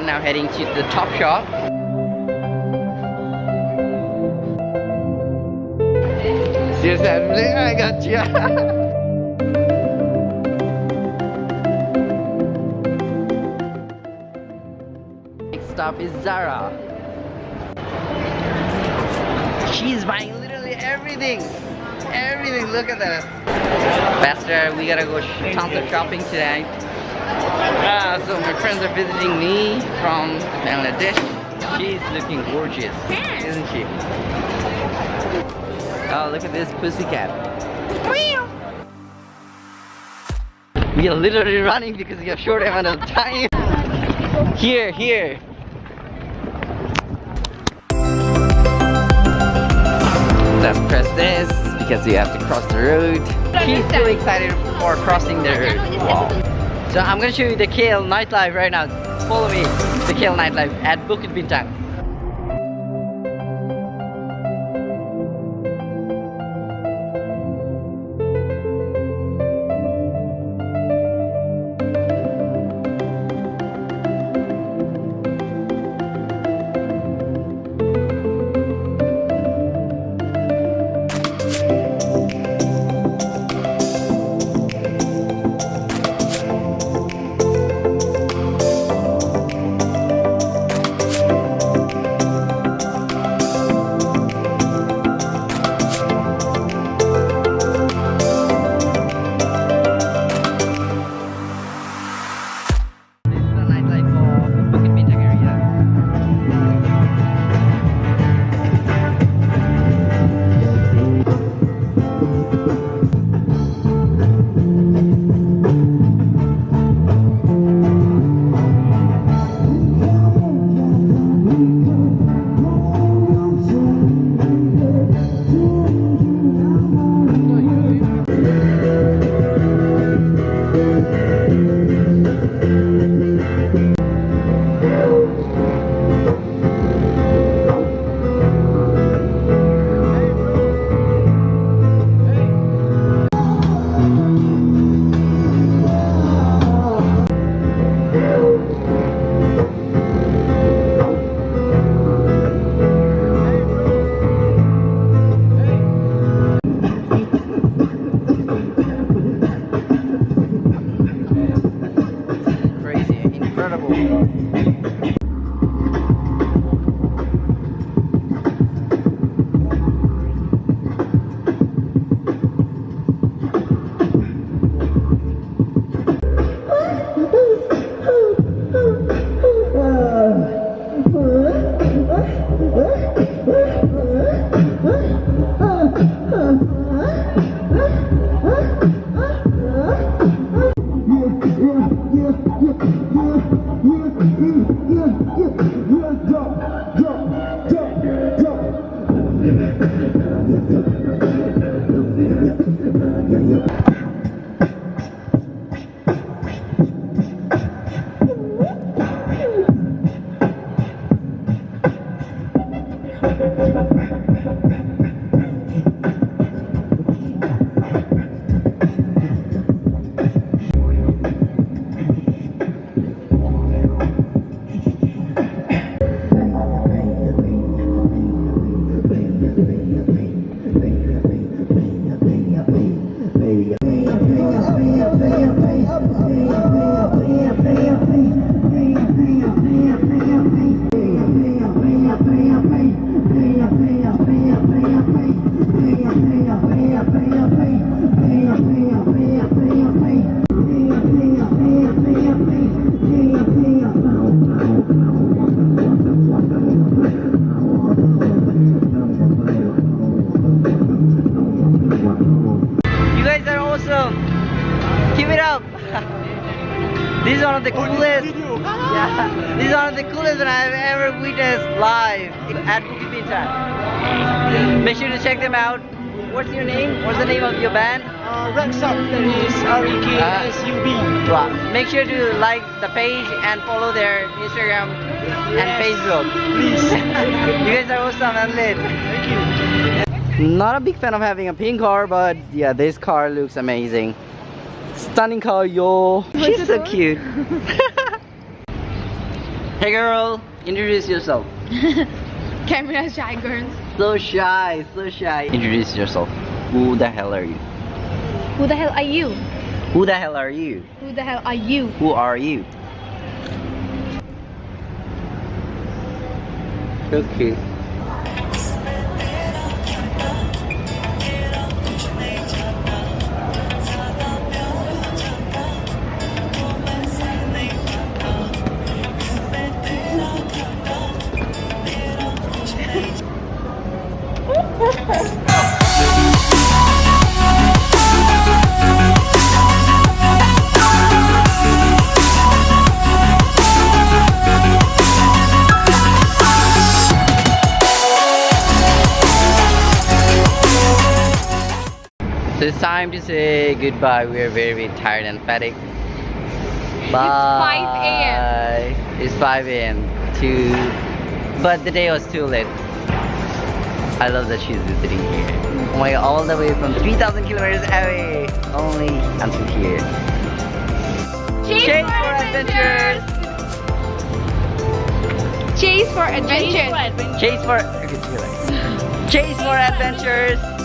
now heading to the top shop. Serious family, I got you. Next stop is Zara. She's buying literally everything. Everything, look at that. Faster, we gotta go tons of shopping tonight. So my friends are visiting me from Bangladesh. She's looking gorgeous, isn't she? Oh, look at this pussycat. We are literally running because we have short amount of time. Here. Let's press this because we have to cross the road. She's so excited for crossing the road. Wow. So I'm gonna show you the KL nightlife right now. Follow me. The KL nightlife at Bukit Bintang. Keep it up. This is one of the coolest. Yeah, this is one of the coolest that I've ever witnessed live at Bukit Bintang. Make sure to check them out. What's your name? What's the name of your band? Rexup, that is REKSUB. Wow. Make sure to like the page and follow their Instagram and Facebook. Please. You guys are awesome and lit. Thank you. Not a big fan of having a pink car, but yeah, this car looks amazing. Stunning car, yo. She's so cute. Hey girl, introduce yourself. Camera shy girls. So shy, so shy. Introduce yourself. Who the hell are you? Who the hell are you? Who the hell are you? Who the hell are you? Who are you? Okay. So it's time to say goodbye. We are very, very tired and fatigued. Bye. It's 5 a.m. But the day was too late. I love that she's visiting here. Oh my god, all the way from 3,000 kilometers away. Only until here. Chaze for adventures. Chaze for adventures. Chaze for adventures.